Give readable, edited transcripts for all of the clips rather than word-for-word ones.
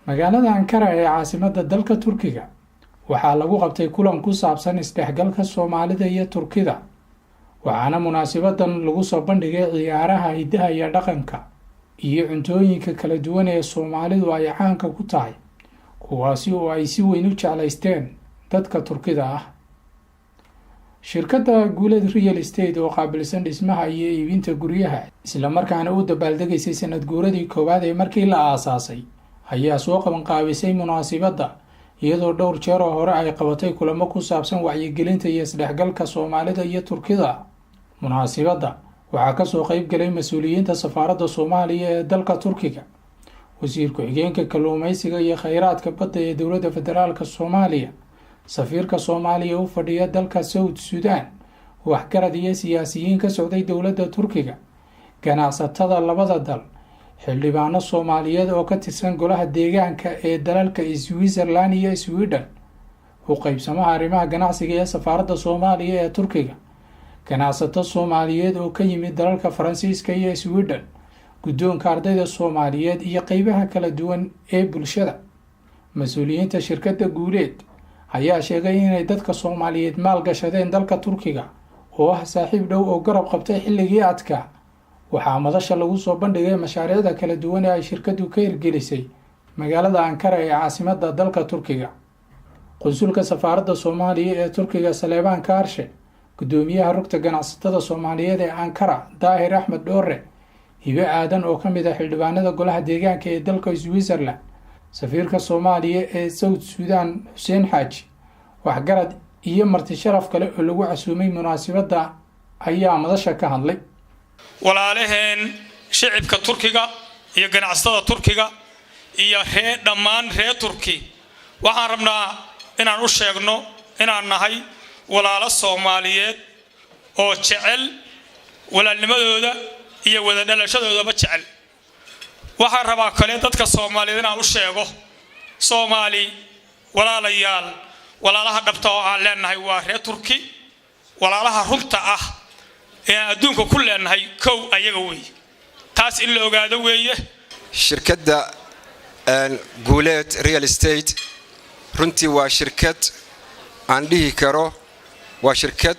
magaalada Ankara ee caasimadda dalka Turkiga waxaa lagu qabtay kulan ku saabsan isdhexgalka Soomaalida iyo Turkida waxaana munaasabadan lagu soo bandhigay ciyaaraha hidaha iyo dhaqanka iyo cuntooyinka kala duwan ee Soomaalidu ay caanka ku tahay kuwaasi oo ay si weyn u jeclaysteen dadka Turkida ah. shirkadda Guuleed Real Estate oo qaabilsan dhismaha iyo iibinta guryaha isla markaana u dabaaldegaysay sanad guuradii koowaad ee markii la aasaasay ayaa soo qaban qaabisay munaasabadda iyadoo dhowr jeer oo hore ay qabatay kulamo ku saabsan wacyigelinta iyo isdhexgalka Soomaalida iyo Turkida. munaasabadda waxaa ka soo qayb galay mas'uuliyiinta safaaradda Soomaaliya ee dalka Turkiga, wasiir ku-xigeenka kalluumaysiga iyo kheyraadka badda ee dowladda federaalka Soomaaliya, safiirka Soomaaliya u fadhiya dalka South Sudan, waxgarad iyo siyaasiyiin ka socday dowladda Turkiga, ganacsatada labada dal, xildhibaano Soomaaliyeed oo ka tirsan golaha deegaanka ee dalalka Switzerland iyo Sweden, u qaybsamaha arrimaha ganacsiga ee safaaradda Soomaaliya ee Turkiga, ganacsato Soomaaliyeed oo ka yimid dalalka Faransiiska iyo Sweden, guddoonka ardayda Soomaaliyeed iyo qaybaha kala duwan ee bulshada. mas'uuliyiinta shirkadda Guuleed ayaa sheegay inay dadka Soomaaliyeed maal gashadeen dalka Turkiga oo ah saaxiib dhow oo garab qabtay xilligii adkaa. waxaa madasha lagu soo bandhigay mashaariicda kala duwan ee ay shirkaddu ka hirgelisay magaalada Ankara ee caasimadda dalka Turkiga. qunsulka safaaradda Soomaaliya ee Turkiga Saleebaan Kaarshe, gudoomiyaha rugta ganacsatada Soomaaliyeed ee Ankara Daahir Axmed Dhoore, Hibe Aadan oo ka mid ah xildhibaanada golaha deegaanka ee dalka Switzerland, safiirka Soomaaliya ee South Sudan Xuseen Xaaji, waxgarad iyo marti sharaf kale oo lagu casuumay munaasabadda ayaa madasha ka hadlay. walaalaheen shicibka Turkiga iyo ganacsatada Turkiga iyo dhammaan reer Turki waxaan rabnaa inaan u sheegno inaan nahay walaalo Soomaaliyeed oo jecel walaalnimadooda iyo wada dhalashadooda jecel. waxaan rabaa kale dadka Soomaaliyeed inaan u sheego Soomaali walaalayaal walaalaha dhabta oo aan leenahay waa reer Turki, walaalaha runta ah ee adduunka ku leenahay kow ayaga way taas in la ogaado weeye. shirkadda Guuleed Real Estate runtii waa shirkad aan dhihi karo waa shirkad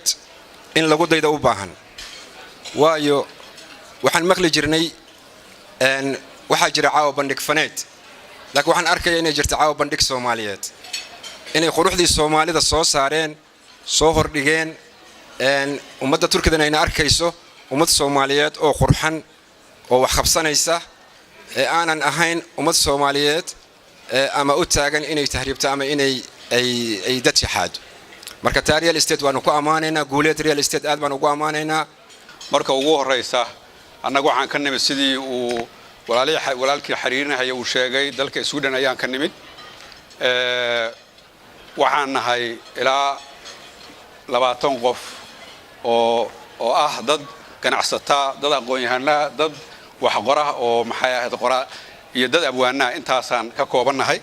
in lagu daydo u baahan, waayo waxaan maqli jirnay waxaa jira caawa bandhig faneed, laakiin waxaan arkayaa inay jirto caawa bandhig Soomaaliyeed, inay quruxdii Soomaalida soo saareen soo hordhigeen ummadda Turkida ayna arkayso ummad Soomaaliyeed oo qurxan oo wax qabsanaysa ee aanan ahayn ummad Soomaaliyeed ama u taagan inay tahriibto ama inay ay dad shaxaado. marka taa Real Estate waanu ku amaanaynaa, Guuleed Real Estate aad baan ugu amaanaynaa. marka ugu horeysa annagu waxaan ka nimid sidii uu walaalkii xiriirinahay uu sheegay dalka Sweden ayaan ka nimid. waxaan nahay ilaa 20 qof oo ah dad ganacsata, dad aqoon-yahana, dad wax qora oo maxay ahayd qora iyo dad abwaana intaasaan ka koobannahay.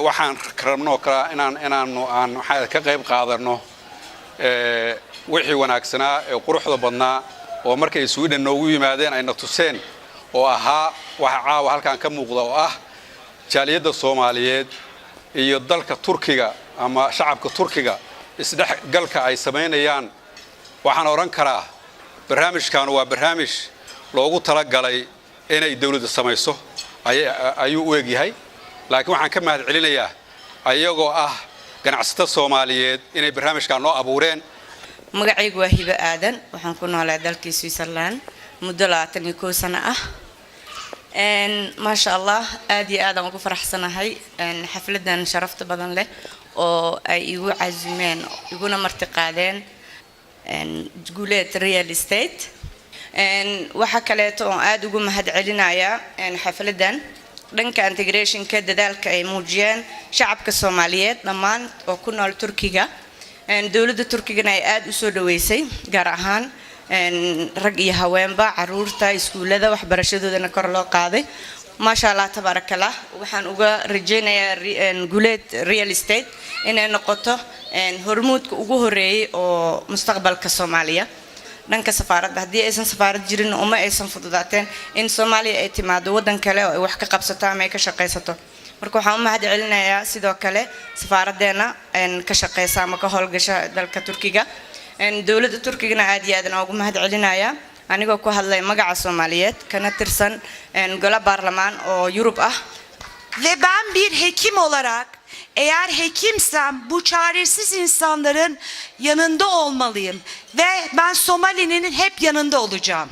waxaan rabnoo kala inaan maxay ka qayb qaadano wixii wanaagsanaa ee quruxda badnaa oo markay Sweden noogu yimaadeen ayna tuseen oo ahaa waxa caawa halkaan ka muuqda oo ah jaaliyadda Soomaaliyeed iyo dalka Turkiga ama shacabka Turkiga isdhexgalka ay sameynayaan. waxaan oran karaa barnaamijkan waa barnaamij loogu talagalay inay dawladda samayso ayuu u egyahay, laakiin waxaan ka mahad celinayaa ayagoo ah ganacsatada Soomaaliyeed inay barnaamijkan noo abuureen. magacaygu waa Hibe Aadan, waxaan ku noolaa dalka Switzerland muddo 21 sano ah. maasha Allah aad iyo aad aan ugu faraxsanahay xafladan sharafta badan leh oo ay igu cazimeen iguna marti qaadeen Guuleed Real Estate. waxa kale oo aad ugu mahad celinayaa xafladan dhanka integrationka dadaalka ay muujiyeen shacabka Soomaaliyeed dhammaan oo ku nool Turkiga. dawladda Turkigana ay aad u soo dhaweysay gaar ahaan rag iyo haweenba, caruurta, iskuulada waxbarashadoodana kor loo qaaday. maasha Allah tabarakallah. waxaan uga rajeynayaa Guuleed Real Estate inay noqoto hormuudka ugu horeeyay oo mustaqbalka Soomaaliya. dhanka safaaradda haddii aysan safaarad jirin uma aysan fududaateen in Soomaaliya ay timaado wadan kale oo ay wax ka qabsato ama ay ka shaqeysato marka waxaan u mahad celinayaa sidoo kale safaaraddeena ka shaqeysa ama ka howlgasha dalka Turkiga dawladda Turkigana aad iyo aad ugu mahad celinayaa anigoo ku hadlay magaca Soomaaliyeed kana tirsan golaha baarlamaan oo Yurub ah ve ben bir hekim olarak eğer hekimsem bu çaresiz insanların yanında olmalıyım ve ben Somali'nin hep yanında olacağım.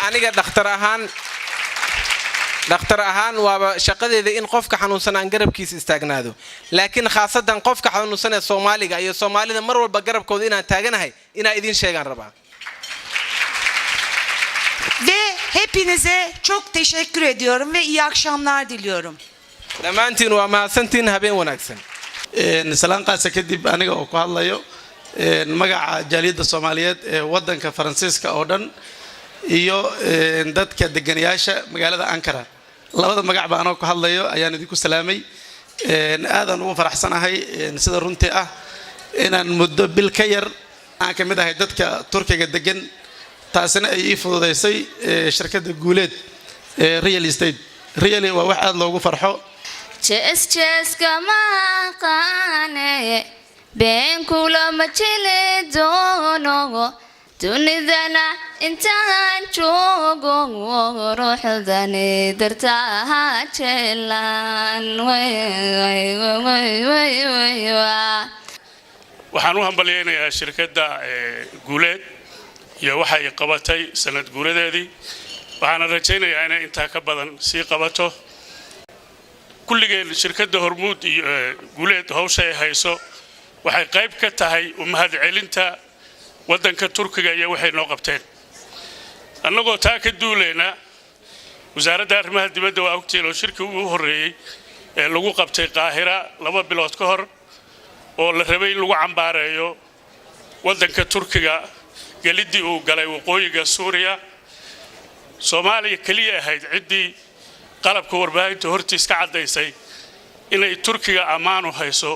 Aniga dhakhtar ahaan waaba shaqadeeda in qofka xanuunsan aan garabkiisa istaagnaado laakiin khaasadan qofka xanuunsan ee Soomaaliga iyo Soomaalida mar walba garabkooda inaan taaganahay inaan idin sheegan rabaa. Ve hepinize çok teşekkür ediyorum ve iyi akşamlar diliyorum. Dhammaantiin waa mahadsantiin habeen wanaagsan. Salaan qaasa kadib aniga oo ku hadlayo magaca jaaliyadda Soomaaliyeed ee wadanka Faransiiska oo dhan iyo dadka deegaanayaasha magaalada Ankara labada magac baan oo ku hadlayo ayaan idinku salaamay aadan ugu faraxsanahay sida runtii ah inaan muddo bil ka yar aan ka mid ahay dadka Turkiga degan taasina ay ii fududeysay shirkadda Guuleed Real Estate really waa wax aad loogu farxo Ches kama qane ben kula machele dono dunidana intaan joogo ruuxdani dartaa jeelan waxaan u hambalyeeynaa shirkadda Guuleed iyo waxay qabatay sanad guuradeedii waxaan rajaynayaa inay inta ka badan sii qabato kulligeen shirkadda Hormuud iyo Guuleed hawsha ay hayso waxay qayb ka tahay u mahad celinta wadanka Turkiga iyo waxay noo qabteen annagoo taa ka duuleena wasaaradda arrimaha dibadda waa ogtiin oo shirkii ugu horeeyay ee lagu qabtay Qaahira 2 bilood ka hor oo la rabay in lagu cambaareeyo wadanka Turkiga galidii uu galay waqooyiga Suuriya Soomaaliya kaliya ahayd cidii qalabka warbaahinta hortiis ka cadaysay inay Turkiga amaanu hayso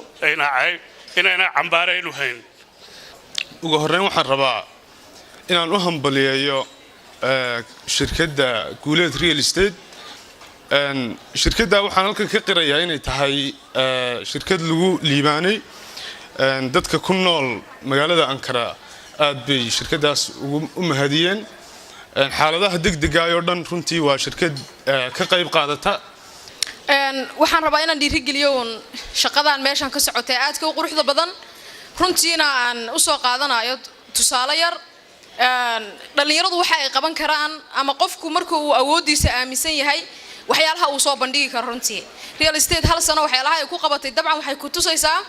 inayna cambaareeynu hayn ugu horreyn waxaan rabaa inaan u hambaliyeeyo shirkadda Guuleed Real Estate shirkadda waxaan halkan ka qirayaa inay tahay shirkad lagu liibaanay dadka ku nool magaalada Ankara aad bay shirkadaas u mahadiyeen xaaladaha degdega ah oo dhan runtii waa shirkad ka qayb qaadata waxaan rabaa inaan dhiirigeliyo shaqadan meeshan ka socotay aadka u quruxda badan runtiina aan u soo qaadanayo tusaale yar dhalinyaradu waxa ay qaban karaan ama qofku markuu uu awoodiisa aaminsan yahay waxyaalaha uu soo bandhigi karo runtii real estate hal sano waxyaalaha ay ku qabatay dabcan waxay ku tusaysaa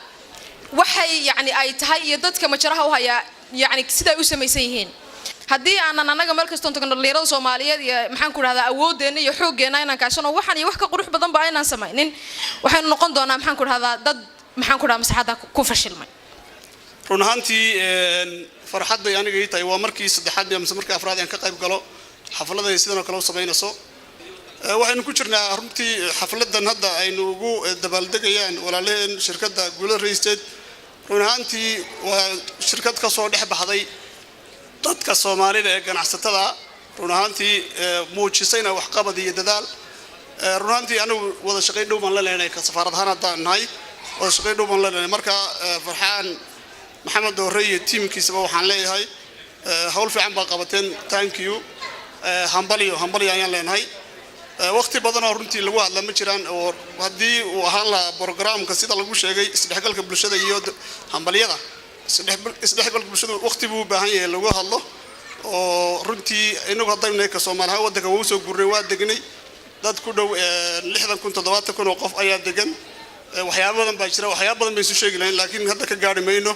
waxay yani ay tahay iyo dadka majaraha u haya yani sida ay u samaysan yihiin haddii aanan anaga meel kasta tagno dhalinyarada Soomaaliyeed iyo maxaan ku rahdaa awoodeena iyo xoogeena inaan kaashano waxaan iyo wax ka qurux badan baa inaan samaynin waxaan noqon doonaa maxaan ku rahdaa dad maxaan ku rahdaa masaxada ku fashilmay run ahaantii farxad bay aniga ii tahay waa markii saddexaad ama markii afraad aan ka qayb galo xafladda sidoo kale u sameynayso waxaynu ku jirnaa runtii xafladan hadda aynu ugu dabaaldegayaan walaaleen shirkadda Guuleed Real Estate run ahaantii waa shirkad ka soo dhex baxday dadka Soomaalida ee ganacsatada run ahaantii muujisayna wax qabad iyo dadaal run ahaantii anigu wada shaqay dhow baan la leenahay ka safaaradahan hadda nahay wada shaqay dhow baan la leenahay marka farxaan maxamed Doorre iyo teamkiisaba waxaan leeyahay hawl fiican baa qabateen thank you hambaliyo ayaan leenahay waqti badan oo runtii lagu hadla ma jiraan oo hadii uu ahaan la programka sida lagu sheegay isdhexgalka bulshada iyo hambaliyada isdhexgalka bulshada waqti buu baahan yahay lagu hadlo oo runtii inagu hadayna ka Soomaaliya wadanka wuu soo guuray waa degnay dad ku dhow 60,000 oo qof ayaa degan waxyaabo badan baa jira waxyaabo badan bay soo sheegayeen laakiin hadda ka gaari mayno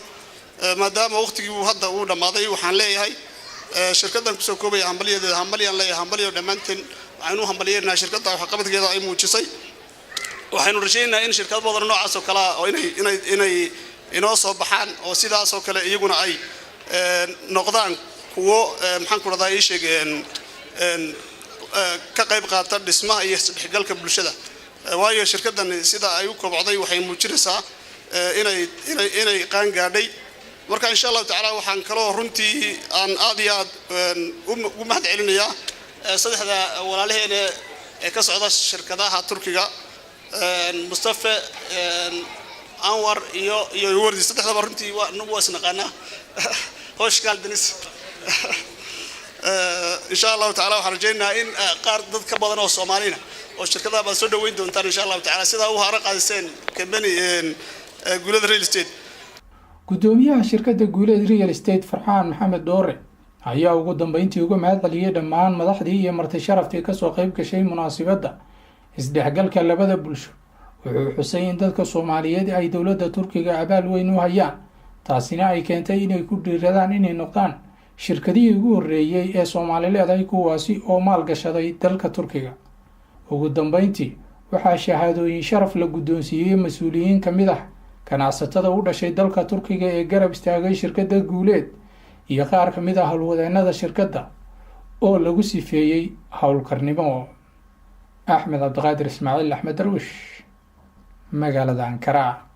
maadaama waqtigii uu hadda uu dhamaaday waxaan leeyahay shirkaddan ku soo koobay hambaliyaan leeyahay hambaliyo dhamaanteen waxaanu hambalyeynaa shirkadda wax qabadkeeda ay muujisay waxaanu rajaynaynaa in shirkad badan noocaas oo kala oo inay inoo soo baxaan oo sidaas oo kale iyaguna ay noqdaan kuwo maxaan ku radaa ay sheegeen ka qayb qaata dhismaha iyo isdhexgalka bulshada waayo shirkaddan sida ay u kobocday waxay muujinaysaa inay qaan gaadhay marka insha Allah taala waxaan kaloo runtii aan aad iyo aad ugu mahad celinayaa saddexda walaalaheena ee ka socda shirkadaha Turkiga Mustafa Anwar iyo Wardi saddexdaba runtii waa isnaqaana hooshkaal danis insha Allah taala waxaan rajaynayaa in qaar dad ka badan oo Soomaaliina oo shirkadaha baa soo dhaweyn doontaan insha Allah taala sida uu hara qaadiseen company Guuleed Real Estate. gudoomiyaha shirkadda Guuleed Real Estate Farxaan Maxamed Doore ayaa ugu dambeyntii uga mahad celiyay dhammaan madaxdii iyo marti sharaftii ka soo qayb gashay munaasabadda isdhexgalka labada bulsho. wuxuu xusay in dadka Soomaaliyeed ay dowladda Turkiga abaal weyn u hayaan, taasina ay keentay inay ku dhiiradaan inay noqdaan shirkadihii ugu horreeyay ee Soomaaliyeed ay kuwaasi oo maal gashaday dalka Turkiga. ugu dambeyntii waxaa shahaadooyin sharaf la guddoonsiiyay mas'uuliyiin ka mid ah ganacsatada u dhashay dalka Turkiga ee garab istaagay shirkadda Guuleed iyo qaar ka mid ah howlwadeennada shirkadda oo lagu sifeeyay howlkarnimo. Axmed Abdiqaadir Ismaaciil Axmed Darwish magaalada Ankara.